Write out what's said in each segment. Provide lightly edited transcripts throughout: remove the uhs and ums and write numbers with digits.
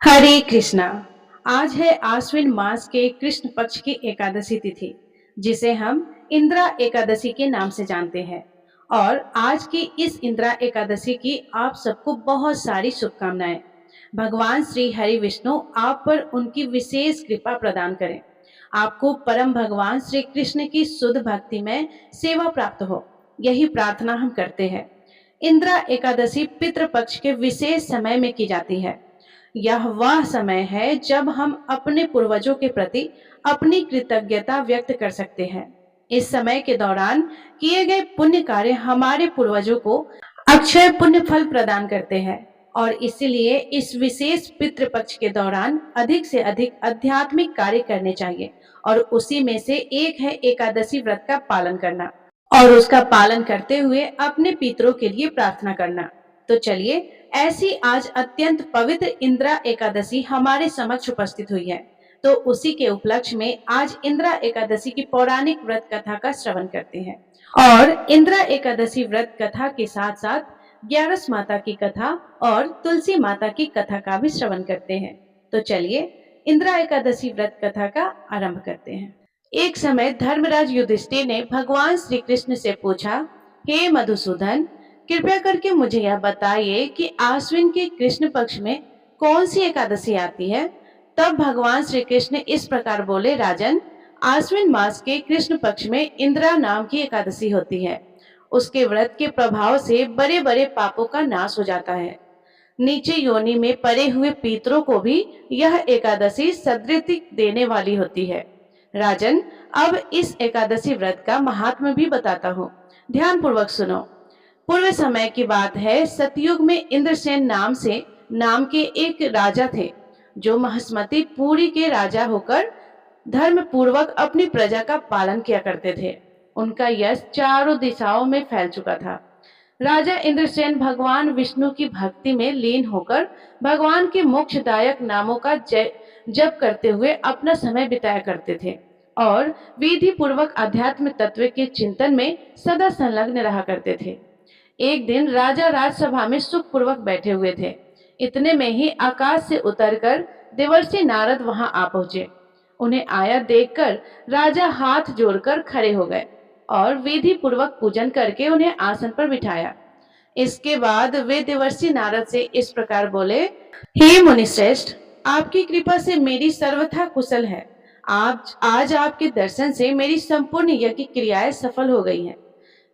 हरे कृष्णा। आज है आश्विन मास के कृष्ण पक्ष की एकादशी तिथि, जिसे हम इंदिरा एकादशी के नाम से जानते हैं। और आज की इस इंदिरा एकादशी की आप सबको बहुत सारी शुभकामनाएं। भगवान श्री हरि विष्णु आप पर उनकी विशेष कृपा प्रदान करें। आपको परम भगवान श्री कृष्ण की शुद्ध भक्ति में सेवा प्राप्त हो, यही प्रार्थना हम करते हैं। इंदिरा एकादशी पितृपक्ष के विशेष समय में की जाती है। यह वह समय है जब हम अपने पूर्वजों के प्रति अपनी कृतज्ञता व्यक्त कर सकते हैं। इस समय के दौरान किए गए पुण्य कार्य हमारे पूर्वजों को अक्षय पुण्य फल प्रदान करते हैं, और इसीलिए इस विशेष पितृपक्ष के दौरान अधिक से अधिक आध्यात्मिक कार्य करने चाहिए। और उसी में से एक है एकादशी व्रत का पालन करना और उसका पालन करते हुए अपने पितरों के लिए प्रार्थना करना। तो चलिए, ऐसी आज अत्यंत पवित्र इंदिरा एकादशी हमारे समक्ष उपस्थित हुई है, तो उसी के उपलक्ष्य में आज इंदिरा एकादशी की पौराणिक व्रत कथा का श्रवण करते हैं। और इंदिरा एकादशी व्रत कथा के साथ साथ ग्यारस माता की कथा और तुलसी माता की कथा का भी श्रवण करते हैं। तो चलिए, इंदिरा एकादशी व्रत कथा का आरंभ करते हैं। एक समय धर्मराज युधिष्ठिर ने भगवान श्री कृष्ण से पूछा, हे मधुसूदन, कृपया करके मुझे यह बताइए कि आश्विन के कृष्ण पक्ष में कौन सी एकादशी आती है। तब भगवान श्री कृष्ण इस प्रकार बोले, राजन, आश्विन मास के कृष्ण पक्ष में इंदिरा नाम की एकादशी होती है। उसके व्रत के प्रभाव से बड़े बड़े पापों का नाश हो जाता है। नीचे योनि में पड़े हुए पितरों को भी यह एकादशी सद्गति देने वाली होती है। राजन, अब इस एकादशी व्रत का महात्म्य भी बताता हूँ, ध्यान पूर्वक सुनो। पूर्व समय की बात है, सतयुग में इंद्रसेन नाम के एक राजा थे, जो महेश्मती पुरी के राजा होकर धर्म पूर्वक अपनी प्रजा का पालन किया करते थे। उनका यश चारों दिशाओं में फैल चुका था। राजा इंद्रसेन भगवान विष्णु की भक्ति में लीन होकर भगवान के मोक्षदायक नामों का जप करते हुए अपना समय बिताया करते थे और विधि पूर्वक अध्यात्म तत्व के चिंतन में सदा संलग्न रहा करते थे। एक दिन राजा राजसभा में सुख पूर्वक बैठे हुए थे। इतने में ही आकाश से उतरकर देवर्षि नारद वहां आ पहुंचे। उन्हें आया देखकर राजा हाथ जोड़कर खड़े हो गए और विधि पूर्वक पूजन करके उन्हें आसन पर बिठाया। इसके बाद वे देवर्षि नारद से इस प्रकार बोले, हे मुनिश्रेष्ठ, आपकी कृपा से मेरी सर्वथा कुशल है। आज आपके दर्शन से मेरी संपूर्ण यज्ञ क्रियाएं सफल हो गई हैं।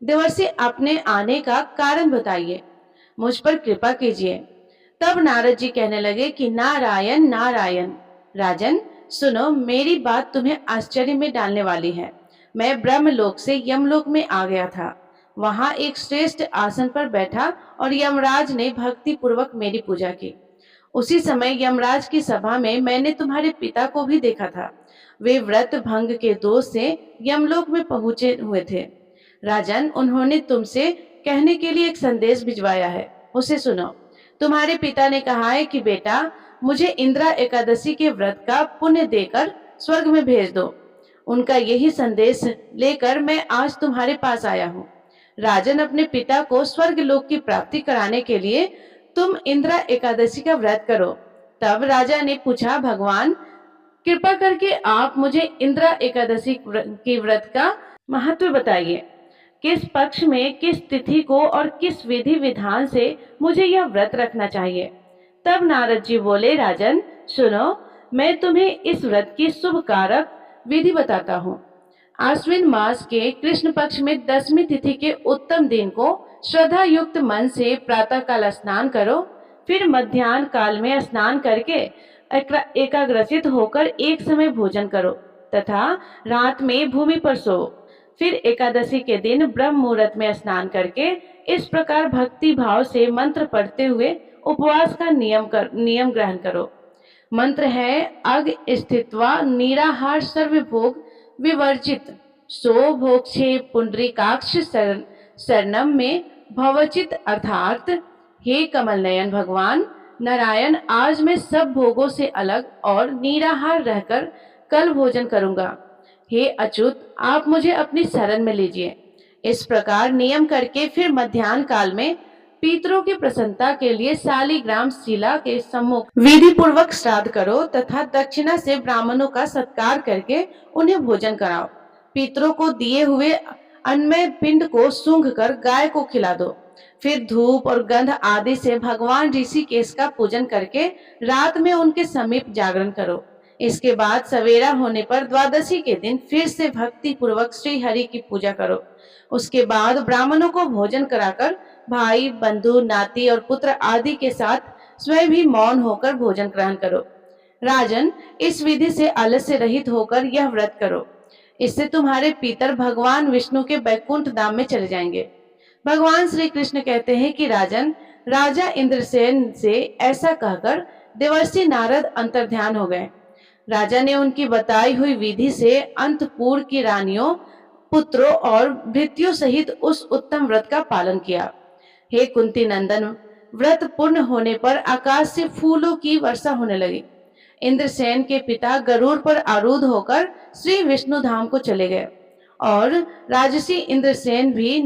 देवर्षि, अपने आने का कारण बताइए, मुझ पर कृपा कीजिए। तब नारद जी कहने लगे कि नारायण नारायण। राजन, सुनो, मेरी बात तुम्हें आश्चर्य में डालने वाली है। मैं ब्रह्मलोक से यमलोक में आ गया था। वहां एक श्रेष्ठ आसन पर बैठा और यमराज ने भक्ति पूर्वक मेरी पूजा की। उसी समय यमराज की सभा में मैंने तुम्हारे पिता को भी देखा था। वे व्रत भंग के दोष से यमलोक में पहुंचे हुए थे। राजन, उन्होंने तुमसे कहने के लिए एक संदेश भिजवाया है, उसे सुनो। तुम्हारे पिता ने कहा है कि बेटा, मुझे इंदिरा एकादशी के व्रत का पुण्य देकर स्वर्ग में भेज दो। उनका यही संदेश लेकर मैं आज तुम्हारे पास आया हूँ। राजन, अपने पिता को स्वर्ग लोक की प्राप्ति कराने के लिए तुम इंदिरा एकादशी का व्रत करो। तब राजा ने पूछा, भगवान, कृपा करके आप मुझे इंदिरा एकादशी के व्रत का महत्व बताइए। किस पक्ष में, किस तिथि को और किस विधि विधान से मुझे यह व्रत रखना चाहिए। तब नारद जी बोले, राजन सुनो, मैं तुम्हें इस व्रत की शुभ कारक विधि बताता हूँ। आश्विन मास के कृष्ण पक्ष में 10वीं तिथि के उत्तम दिन को श्रद्धा युक्त मन से प्रातः काल स्नान करो। फिर मध्याह्न काल में स्नान करके एकाग्रचित होकर एक समय भोजन करो तथा रात में भूमि पर सो। फिर एकादशी के दिन ब्रह्म मुहूर्त में स्नान करके इस प्रकार भक्ति भाव से मंत्र पढ़ते हुए उपवास का नियम ग्रहण करो। मंत्र है, अग स्थित्वा निराहार सर्वभोग विवर्जित, सो भोक्षे पुंडरीकाक्ष शरणम में भवचित। अर्थात, हे कमल नयन भगवान नारायण, आज मैं सब भोगों से अलग और निराहार रहकर कल भोजन करूंगा। हे अच्युत, आप मुझे अपनी शरण में लीजिए। इस प्रकार नियम करके फिर मध्याह्न काल में पितरों की प्रसन्नता के लिए शालिग्राम शिला के सम्मुख विधि पूर्वक श्राद्ध करो तथा दक्षिणा से ब्राह्मणों का सत्कार करके उन्हें भोजन कराओ। पितरों को दिए हुए अन्नमय पिंड को सूंघ कर गाय को खिला दो। फिर धूप और गंध आदि से भगवान ऋषिकेश का पूजन करके रात में उनके समीप जागरण करो। इसके बाद सवेरा होने पर द्वादशी के दिन फिर से भक्ति पूर्वक श्री हरि की पूजा करो। उसके बाद ब्राह्मणों को भोजन कराकर भाई, बंधु, नाती और पुत्र आदि के साथ स्वयं भी मौन होकर भोजन ग्रहण करो। राजन, इस विधि से आलस्य रहित होकर यह व्रत करो। इससे तुम्हारे पितर भगवान विष्णु के बैकुंठ धाम में चले जाएंगे। भगवान श्री कृष्ण कहते हैं कि राजन, राजा इंद्रसेन से ऐसा कहकर देवर्षि नारद अंतर्ध्यान हो गए। राजा ने उनकी बताई हुई विधि से अंतपुर की रानियों, पुत्रों और भृत्यों सहित उस उत्तम व्रत का पालन किया। हे कुंती नंदन, व्रत पूर्ण होने पर आकाश से फूलों की वर्षा होने लगी। इंद्रसेन के पिता गरुड़ पर आरूढ़ होकर श्री विष्णु धाम को चले गए और राजसी इंद्रसेन भी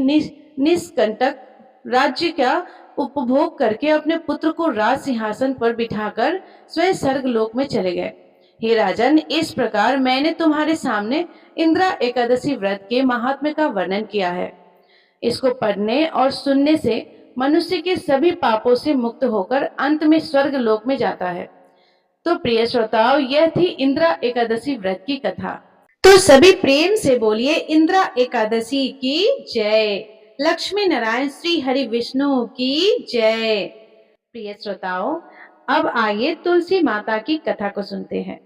निष्कंटक राज्य का उपभोग करके अपने पुत्र को राज सिंहासन पर बिठाकर स्वयं स्वर्ग लोक में चले गए। हे राजन, इस प्रकार मैंने तुम्हारे सामने इंद्रा एकादशी व्रत के महात्म्य का वर्णन किया है। इसको पढ़ने और सुनने से मनुष्य के सभी पापों से मुक्त होकर अंत में स्वर्ग लोक में जाता है। तो प्रिय श्रोताओ, यह थी इंद्रा एकादशी व्रत की कथा। तो सभी प्रेम से बोलिए इंद्रा एकादशी की जय। लक्ष्मी नारायण श्री हरि विष्णु की जय। प्रिय श्रोताओं, अब आइए तुलसी माता की कथा को सुनते हैं।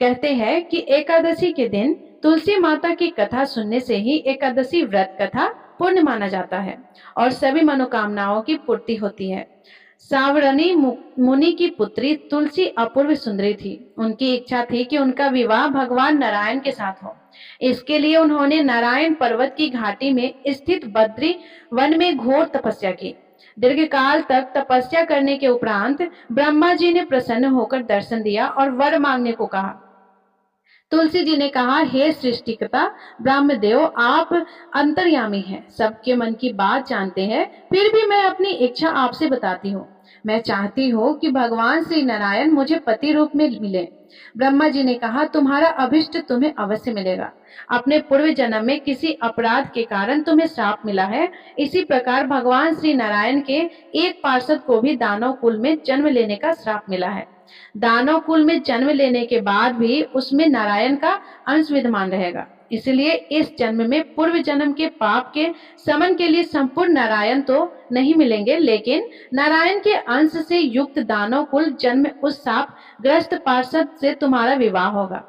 कहते हैं कि एकादशी के दिन तुलसी माता की कथा सुनने से ही एकादशी व्रत कथा पुण्य माना जाता है और सभी मनोकामनाओं की पूर्ति होती है। सावरणी मुनि की पुत्री तुलसी अपूर्व सुंदरी थी। उनकी इच्छा थी कि उनका विवाह भगवान नारायण के साथ हो। इसके लिए उन्होंने नारायण पर्वत की घाटी में स्थित बद्री वन में घोर तपस्या की। दीर्घकाल तक तपस्या करने के उपरांत ब्रह्मा जी ने प्रसन्न होकर दर्शन दिया और वर मांगने को कहा। तुलसी जी ने कहा, हे सृष्टिकर्ता ब्रह्मदेव, आप अंतर्यामी हैं, सबके मन की बात जानते हैं, फिर भी मैं अपनी इच्छा आपसे बताती हूँ। मैं चाहती हूँ कि भगवान श्री नारायण मुझे पति रूप में मिले। ब्रह्मा जी ने कहा, तुम्हारा अभिष्ट तुम्हें अवश्य मिलेगा। अपने पूर्व जन्म में किसी अपराध के कारण तुम्हें श्राप मिला है। इसी प्रकार भगवान श्री नारायण के एक पार्षद को भी दानव कुल में जन्म लेने का श्राप मिला है। दानव कुल में जन्म लेने के बाद भी उसमें नारायण का अंश विद्यमान रहेगा। इसलिए इस जन्म में पूर्व जन्म के पाप के शमन के लिए संपूर्ण नारायण तो नहीं मिलेंगे, लेकिन नारायण के अंश से युक्त दानव कुल जन्म उस शाप ग्रस्त पार्षद से तुम्हारा विवाह होगा।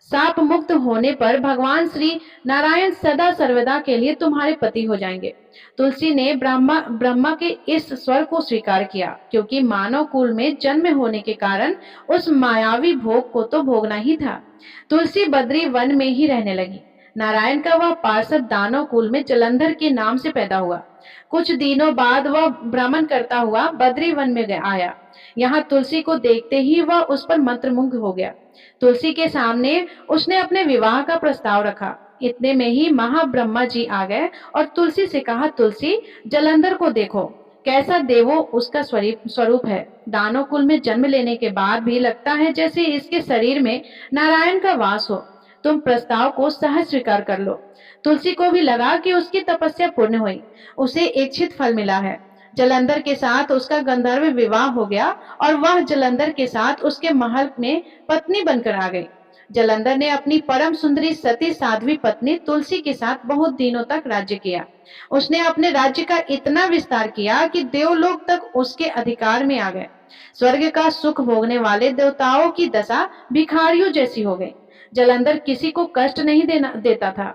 शाप मुक्त होने पर भगवान श्री नारायण सदा सर्वदा के लिए तुम्हारे पति हो जाएंगे। तुलसी ने ब्रह्मा के इस स्वर को स्वीकार किया, क्योंकि मानव कुल में जन्म होने के कारण उस मायावी भोग को तो भोगना ही था। तुलसी बद्री वन में ही रहने लगी। नारायण का वह पार्षद दानव कुल में जलंधर के नाम से पैदा हुआ। कुछ दिनों बाद वह भ्रमण करता हुआ बद्री वन में आया। यहाँ तुलसी को देखते ही वह उस पर मंत्रमुग्ध हो गया। तुलसी के सामने उसने अपने विवाह का प्रस्ताव रखा। इतने में ही महाब्रह्मा जी आ गए और तुलसी से कहा, तुलसी, जलंधर को देखो, कैसा देवो उसका स्वरूप है। दानव कुल में जन्म लेने के बाद भी लगता है जैसे इसके शरीर में नारायण का वास हो। तुम प्रस्ताव को सहज स्वीकार कर लो। तुलसी को भी लगा कि उसकी तपस्या पूर्ण हुई, उसे इच्छित फल मिला है। जलंधर के साथ उसका गंधर्व विवाह हो गया और वह जलंधर के साथ उसके महल में पत्नी बनकर आ गई। जलंधर ने अपनी परम सुंदरी सती साध्वी पत्नी तुलसी के साथ बहुत दिनों तक राज्य किया। उसने अपने राज्य का इतना विस्तार किया कि देवलोक तक उसके अधिकार में आ गए। स्वर्ग का सुख भोगने वाले देवताओं की दशा भिखारियों जैसी हो गई। जलंधर किसी को कष्ट नहीं देता था,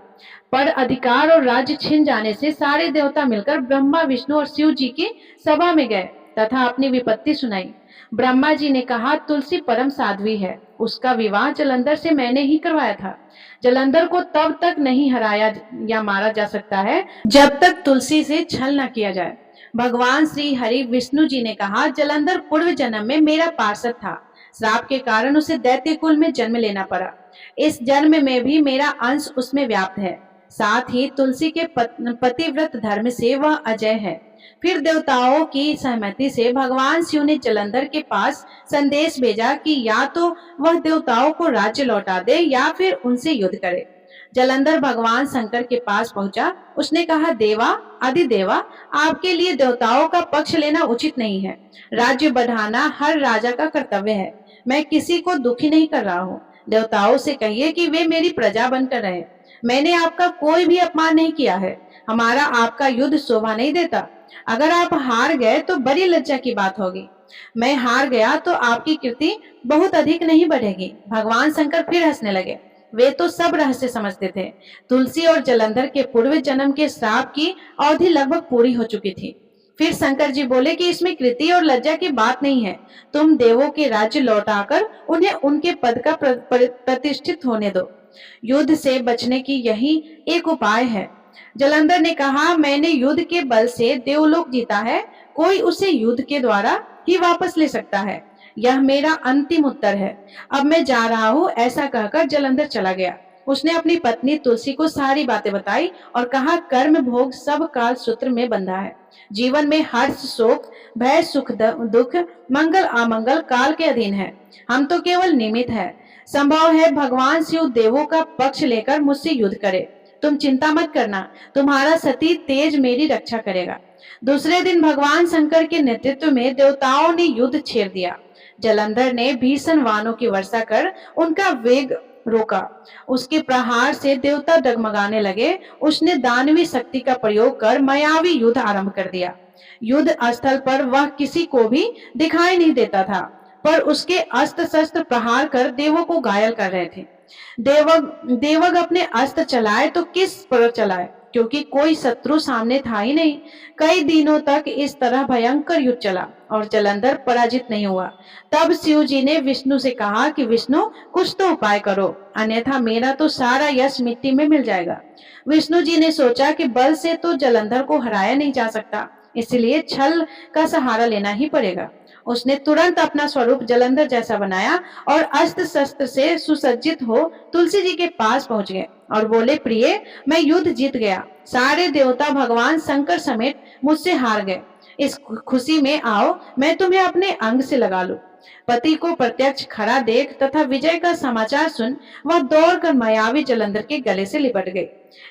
पर अधिकार और राज्य छिन जाने से सारे देवता मिलकर ब्रह्मा, विष्णु और शिव जी की सभा में गए तथा अपनी विपत्ति सुनाई। ब्रह्मा जी ने कहा, तुलसी परम साध्वी है, उसका विवाह जलंधर से मैंने ही करवाया था। जलंधर को तब तक नहीं हराया या मारा जा सकता है जब तक तुलसी से छल न किया जाए। भगवान श्री हरि विष्णु जी ने कहा, जलंधर पूर्व जन्म में मेरा पार्षद था। श्राप के कारण उसे दैत्य कुल में जन्म लेना पड़ा। इस जन्म में भी मेरा अंश उसमें व्याप्त है। साथ ही तुलसी के पतिव्रत धर्म से वह अजय है। फिर देवताओं की सहमति से भगवान शिव ने जलंधर के पास संदेश भेजा कि या तो वह देवताओं को राज्य लौटा दे या फिर उनसे युद्ध करे। जलंधर भगवान शंकर के पास पहुंचा। उसने कहा, देवा, आदिदेवा, आपके लिए देवताओं का पक्ष लेना उचित नहीं है। राज्य बढ़ाना हर राजा का कर्तव्य है। मैं किसी को दुखी नहीं कर रहा हूँ। देवताओं से कहिए कि वे मेरी प्रजा बनकर रहे। मैंने आपका कोई भी अपमान नहीं किया है। हमारा आपका युद्ध शोभा नहीं देता। अगर आप हार गए तो बड़ी लज्जा की बात होगी। मैं हार गया तो आपकी कीर्ति बहुत अधिक नहीं बढ़ेगी। भगवान शंकर फिर हंसने लगे। वे तो सब रहस्य समझते थे। तुलसी और जलंधर के पूर्व जन्म के श्राप की अवधि लगभग पूरी हो चुकी थी। फिर शंकर जी बोले कि इसमें कृति और लज्जा की बात नहीं है। तुम देवों के राज्य लौटाकर उन्हें उनके पद का प्रतिष्ठित होने दो। युद्ध से बचने की यही एक उपाय है। जलंधर ने कहा, मैंने युद्ध के बल से देवलोक जीता है। कोई उसे युद्ध के द्वारा ही वापस ले सकता है। यह मेरा अंतिम उत्तर है। अब मैं जा रहा हूँ। ऐसा कहकर जलंधर चला गया। उसने अपनी पत्नी तुलसी को सारी बातें बताई और कहा, कर्म भोग सब काल सूत्र में बंधा है। जीवन में हर्ष, शोक, भय, सुख, दुख, मंगल, अमंगल काल के अधीन है। हम तो केवल निमित्त है। संभव है भगवान शिव देवों का पक्ष लेकर मुझसे युद्ध करे। तुम चिंता मत करना, तुम्हारा सती तेज मेरी रक्षा करेगा। दूसरे दिन भगवान शंकर के नेतृत्व में देवताओं ने युद्ध छेड़ दिया। जलंधर ने भीषण वाणों की वर्षा कर उनका वेग रोका। उसके प्रहार से देवता डगमगाने लगे। उसने दानवी शक्ति का प्रयोग कर मायावी युद्ध आरंभ कर दिया। युद्ध स्थल पर वह किसी को भी दिखाई नहीं देता था, पर उसके अस्त्र शस्त्र प्रहार कर देवों को घायल कर रहे थे। देवग अपने अस्त्र चलाए तो किस पर चलाए, क्योंकि कोई शत्रु सामने था ही नहीं। कई दिनों तक इस तरह भयंकर युद्ध चला और जलंधर पराजित नहीं हुआ। तब शिव जी ने विष्णु से कहा कि विष्णु, कुछ तो उपाय करो, अन्यथा मेरा तो सारा यश मिट्टी में मिल जाएगा। विष्णु जी ने सोचा कि बल से तो जलंधर को हराया नहीं जा सकता, इसलिए छल का सहारा लेना ही पड़ेगा। उसने तुरंत अपना स्वरूप जलंधर जैसा बनाया और अस्त्र शस्त्र से सुसज्जित हो तुलसी जी के पास पहुंच गए और बोले, प्रिय, मैं युद्ध जीत गया। सारे देवता भगवान शंकर समेत मुझसे हार गए। इस खुशी में आओ, मैं तुम्हें अपने अंग से लगा लूं। पति को प्रत्यक्ष खड़ा देख तथा विजय का समाचार सुन वह दौड़कर मायावी जलंधर के गले से लिपट गई।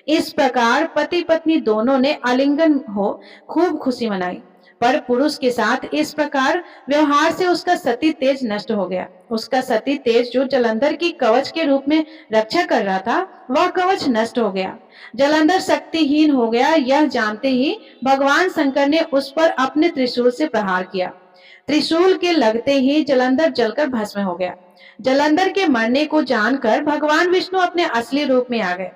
इस प्रकार पति पत्नी दोनों ने आलिंगन हो खूब खुशी मनाई। पर पुरुष के साथ इस प्रकार व्यवहार से उसका सती तेज नष्ट हो गया। उसका सती तेज जो जलंधर की कवच के रूप में रक्षा कर रहा था, वह कवच नष्ट हो गया। जलंधर शक्तिहीन हो गया। यह जानते ही भगवान शंकर ने उस पर अपने त्रिशूल से प्रहार किया। त्रिशूल के लगते ही जलंधर जलकर भस्म हो गया। जलंधर के मरने को जानकर भगवान विष्णु अपने असली रूप में आ गए।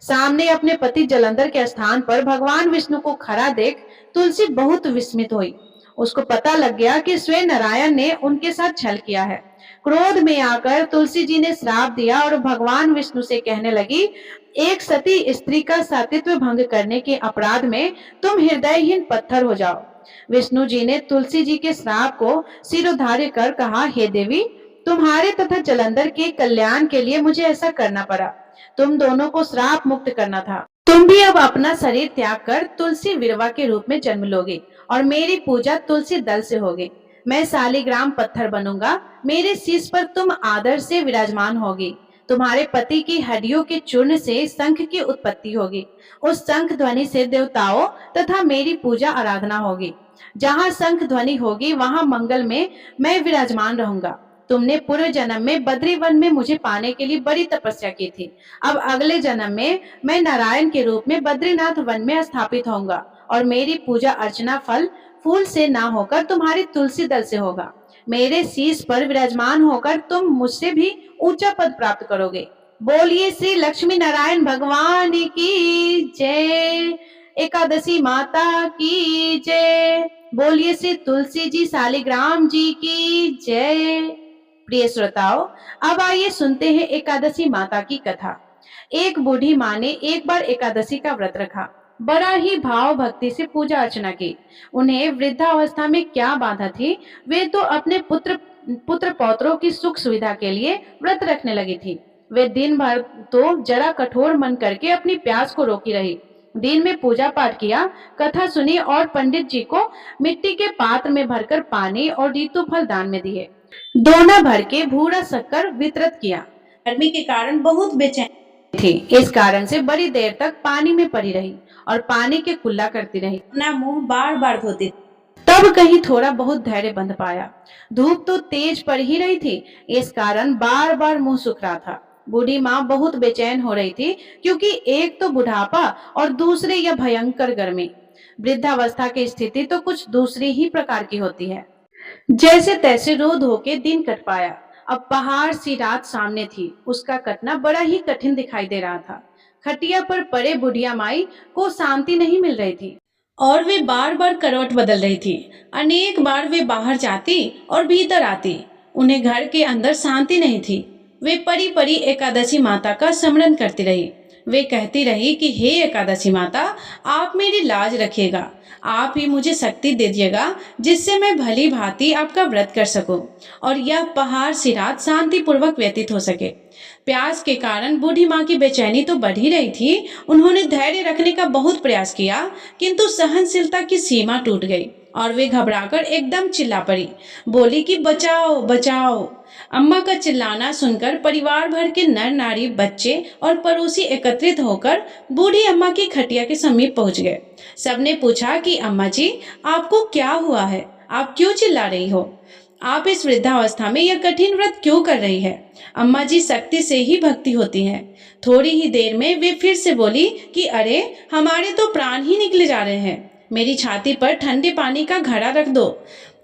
सामने अपने पति जलंधर के स्थान पर भगवान विष्णु को खड़ा देख तुलसी बहुत विस्मित हुई। उसको पता लग गया कि स्वयं नारायण ने उनके साथ छल किया है। क्रोध में आकर तुलसी जी ने श्राप दिया और भगवान विष्णु से कहने लगी, एक सती स्त्री का सतीत्व भंग करने के अपराध में तुम हृदयहीन पत्थर हो जाओ। विष्णु जी ने तुलसी जी के श्राप को सिरोधार्य कर कहा, हे देवी, तुम्हारे तथा जलंधर के कल्याण के लिए मुझे ऐसा करना पड़ा। तुम दोनों को श्राप मुक्त करना था। तुम भी अब अपना शरीर त्याग कर तुलसी विरवा के रूप में जन्म लोगे और मेरी पूजा तुलसी दल से होगी। मैं शालिग्राम पत्थर बनूंगा। मेरे शीश पर तुम आदर से विराजमान होगी। तुम्हारे पति की हड्डियों के चूर्ण से शंख की उत्पत्ति होगी। उस शंख ध्वनि से देवताओं तथा मेरी पूजा आराधना होगी। जहाँ शंख ध्वनि होगी वहाँ मंगल में मैं विराजमान रहूंगा। तुमने पूर्व जन्म में बद्री वन में मुझे पाने के लिए बड़ी तपस्या की थी। अब अगले जन्म में मैं नारायण के रूप में बद्रीनाथ वन में स्थापित होऊंगा और मेरी पूजा अर्चना फल फूल से ना होकर तुम्हारी तुलसी दल से होगा। मेरे शीश पर विराजमान होकर तुम मुझसे भी ऊंचा पद प्राप्त करोगे। बोलिए श्री लक्ष्मी नारायण भगवान की जय। एकादशी माता की जय। बोलिए श्री तुलसी जी शालिग्राम जी की जय। प्रिय श्रोताओं, अब आइए सुनते हैं एकादशी माता की कथा। एक बूढ़ी माँ ने एक बार एकादशी का व्रत रखा। बड़ा ही भाव भक्ति से पूजा अर्चना की। उन्हें वृद्धावस्था में क्या बाधा थी, वे तो अपने पुत्र पौत्रों की सुख सुविधा के लिए व्रत रखने लगी थी। वे दिन भर तो जरा कठोर मन करके अपनी प्यास को रोकी रही। दिन में पूजा पाठ किया, कथा सुनी और पंडित जी को मिट्टी के पात्र में भरकर पानी और ऋतु फल दान में दिए। दोना भर के भूरा शक्कर वितरित किया। गर्मी के कारण बहुत बेचैन थी, इस कारण से बड़ी देर तक पानी में पड़ी रही और पानी के कुल्ला करती रही, अपना मुंह बार बार धोती। तब कहीं थोड़ा बहुत धैर्य बंध पाया। धूप तो तेज पड़ ही रही थी, इस कारण बार बार मुंह सूख रहा था। बूढ़ी माँ बहुत बेचैन हो रही थी, क्योंकि एक तो बुढ़ापा और दूसरे यह भयंकर गर्मी। वृद्धावस्था की स्थिति तो कुछ दूसरी ही प्रकार की होती है। जैसे तैसे रो धो के दिन कट पाया। अब पहाड़ सी रात सामने थी, उसका कटना बड़ा ही कठिन दिखाई दे रहा था। खटिया पर पड़े बुढ़िया माई को शांति नहीं मिल रही थी और वे बार बार करवट बदल रही थी। अनेक बार वे बाहर जाती और भीतर आती, उन्हें घर के अंदर शांति नहीं थी। वे परी परी एकादशी माता का स्मरण करती रही। वे कहती रही कि हे एकादशी माता, आप मेरी लाज रखिएगा, आप ही मुझे शक्ति दीजिएगा जिससे मैं भली भांति आपका व्रत कर सकूं और यह पहाड़ सी रात शांतिपूर्वक व्यतीत हो सके। प्यास के कारण बूढ़ी माँ की बेचैनी तो बढ़ ही रही थी। उन्होंने धैर्य रखने का बहुत प्रयास किया, किंतु सहनशीलता की सीमा टूट गई और वे घबराकर एकदम चिल्ला पड़ी। बोली कि बचाओ बचाओ। अम्मा का चिल्लाना सुनकर परिवार भर के नर नारी, बच्चे और पड़ोसी एकत्रित होकर बूढ़ी अम्मा की खटिया के समीप पहुंच गए। सबने पूछा कि अम्मा जी, आपको क्या हुआ है? आप क्यों चिल्ला रही हो? आप इस वृद्धावस्था में यह कठिन व्रत क्यों कर रही है? अम्मा जी, शक्ति से ही भक्ति होती है। थोड़ी ही देर में वे फिर से बोली कि अरे, हमारे तो प्राण ही निकले जा रहे हैं। मेरी छाती पर ठंडे पानी का घड़ा रख दो।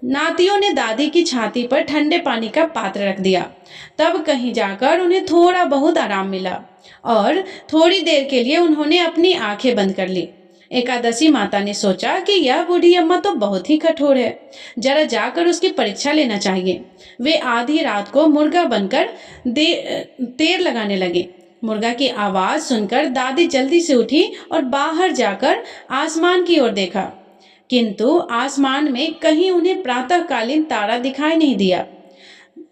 नातियों ने दादी की छाती पर ठंडे पानी का पात्र रख दिया। तब कहीं जाकर उन्हें थोड़ा बहुत आराम मिला और थोड़ी देर के लिए उन्होंने अपनी आंखें बंद कर ली। एकादशी माता ने सोचा कि यह बूढ़ी अम्मा तो बहुत ही कठोर है, जरा जाकर उसकी परीक्षा लेना चाहिए। वे आधी रात को मुर्गा बनकर देर लगाने लगे। मुर्गा की आवाज सुनकर दादी जल्दी से उठी और बाहर जाकर आसमान की ओर देखा, किंतु आसमान में कहीं उन्हें प्रातःकालीन तारा दिखाई नहीं दिया।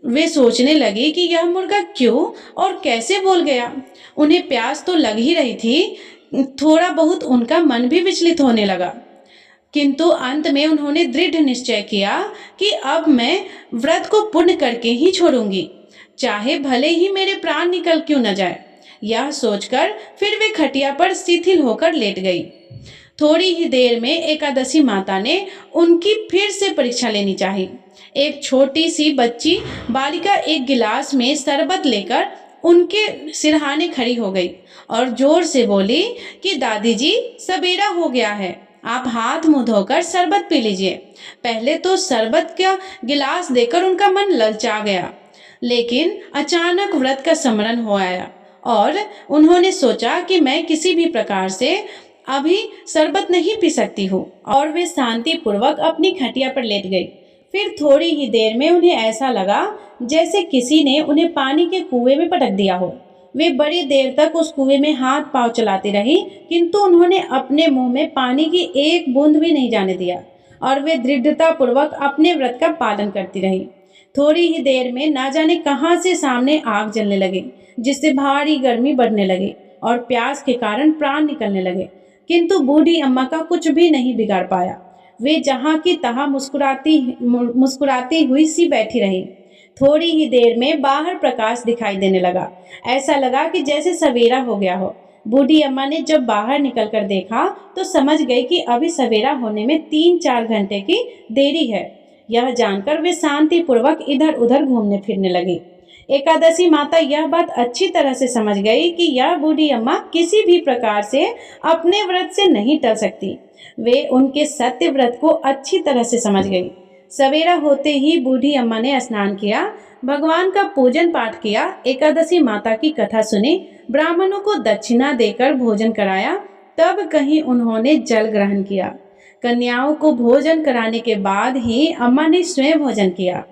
वे सोचने लगी कि यह मुर्गा क्यों और कैसे बोल गया। उन्हें प्यास तो लग ही रही थी, थोड़ा बहुत उनका मन भी विचलित होने लगा, किंतु अंत में उन्होंने दृढ़ निश्चय किया कि अब मैं व्रत को पूर्ण करके ही छोड़ूंगी, चाहे भले ही मेरे प्राण निकल क्यों न जाए। यह सोचकर फिर वे खटिया पर शिथिल होकर लेट गई। थोड़ी ही देर में एकादशी माता ने उनकी फिर से परीक्षा लेनी चाहिए। एक छोटी सी बच्ची बालिका एक गिलास में शरबत लेकर उनके सिरहाने खड़ी हो गई और जोर से बोली कि दादी जी, सवेरा हो गया है, आप हाथ मुंह धोकर शरबत पी लीजिए। पहले तो शरबत का गिलास देकर उनका मन ललचा गया, लेकिन अचानक व्रत का स्मरण हो आया और उन्होंने सोचा कि मैं किसी भी प्रकार से अभी शरबत नहीं पी सकती हूँ, और वे शांति पूर्वक अपनी खटिया पर लेट गई। फिर थोड़ी ही देर में उन्हें ऐसा लगा जैसे किसी ने उन्हें पानी के कुएं में पटक दिया हो। वे बड़ी देर तक उस कुएं में हाथ पांव चलाती रही, किंतु उन्होंने अपने मुंह में पानी की एक बूंद भी नहीं जाने दिया और वे दृढ़ता पूर्वक अपने व्रत का पालन करती रही। थोड़ी ही देर में ना जाने कहां से सामने आग जलने लगी, जिससे भारी गर्मी बढ़ने लगी और प्यास के कारण प्राण निकलने लगे, किंतु बूढ़ी अम्मा का कुछ भी नहीं बिगाड़ पाया। वे जहां की तहां मुस्कुराती हुई सी बैठी रही। थोड़ी ही देर में बाहर प्रकाश दिखाई देने लगा। ऐसा लगा कि जैसे सवेरा हो गया हो। बूढ़ी अम्मा ने जब बाहर निकलकर देखा तो समझ गई कि अभी सवेरा होने में 3-4 घंटे की देरी है। यह जानकर वे शांति पूर्वक इधर उधर घूमने फिरने लगी। एकादशी माता यह बात अच्छी तरह से समझ गई कि यह बूढ़ी अम्मा किसी भी प्रकार से अपने व्रत से नहीं टल सकती। वे उनके सत्य व्रत को अच्छी तरह से समझ गई। सवेरा होते ही बूढ़ी अम्मा ने स्नान किया, भगवान का पूजन पाठ किया, एकादशी माता की कथा सुनी, ब्राह्मणों को दक्षिणा देकर भोजन कराया, तब कहीं उन्होंने जल ग्रहण किया। कन्याओं को भोजन कराने के बाद ही अम्मा ने स्वयं भोजन किया।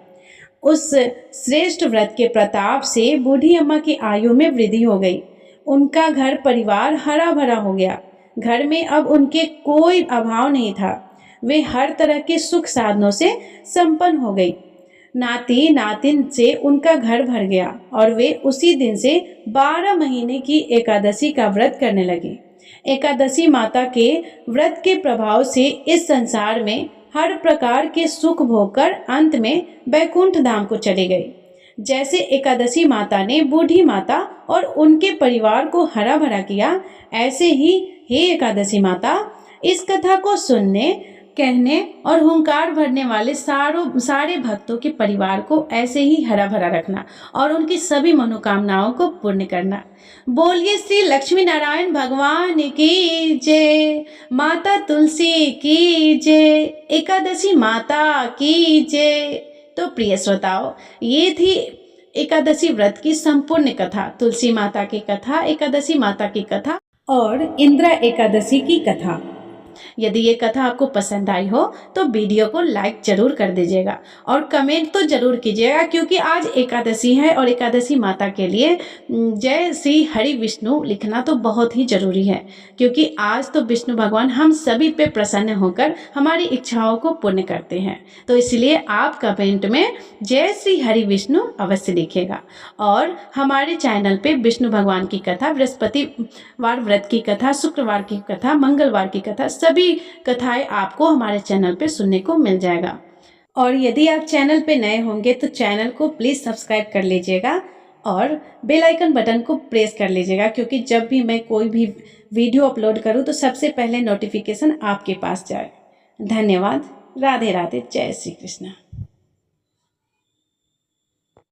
उस श्रेष्ठ व्रत के प्रताप से बूढ़ी अम्मा की आयु में वृद्धि हो गई। उनका घर परिवार हरा भरा हो गया। घर में अब उनके कोई अभाव नहीं था। वे हर तरह के सुख साधनों से संपन्न हो गई। नाती नातिन से उनका घर भर गया और वे उसी दिन से 12 महीने की एकादशी का व्रत करने लगे। एकादशी माता के व्रत के प्रभाव से इस संसार में हर प्रकार के सुख भोग कर अंत में बैकुंठ धाम को चले गए। जैसे एकादशी माता ने बूढ़ी माता और उनके परिवार को हरा भरा किया, ऐसे ही हे एकादशी माता, इस कथा को सुनने, कहने और हुंकार भरने वाले सारे भक्तों के परिवार को ऐसे ही हरा भरा रखना और उनकी सभी मनोकामनाओं को पूर्ण करना। बोलिए श्री लक्ष्मी नारायण भगवान की जय, माता तुलसी की जय, एकादशी माता की जय। तो प्रिय श्रोताओ, ये थी एकादशी व्रत की संपूर्ण कथा, तुलसी माता की कथा, एकादशी माता की कथा और इंदिरा एकादशी की कथा। यदि ये कथा आपको पसंद आई हो तो वीडियो को लाइक जरूर कर दीजिएगा और कमेंट तो जरूर कीजिएगा, क्योंकि आज एकादशी है और एकादशी माता के लिए जय श्री हरि विष्णु लिखना तो बहुत ही जरूरी है, क्योंकि आज तो विष्णु भगवान हम सभी पे प्रसन्न होकर हमारी इच्छाओं को पूर्ण करते हैं। तो इसलिए आप कमेंट में जय श्री हरि विष्णु अवश्य लिखिएगा। और हमारे चैनल पे विष्णु भगवान की कथा, बृहस्पतिवार व्रत की कथा, शुक्रवार की कथा, मंगलवार की कथा, सभी कथाएं आपको हमारे चैनल पे सुनने को मिल जाएगा। और यदि आप चैनल पे नए होंगे तो चैनल को प्लीज़ सब्सक्राइब कर लीजिएगा और बेल आइकन बटन को प्रेस कर लीजिएगा, क्योंकि जब भी मैं कोई भी वीडियो अपलोड करूं तो सबसे पहले नोटिफिकेशन आपके पास जाए। धन्यवाद। राधे राधे। जय श्री कृष्ण।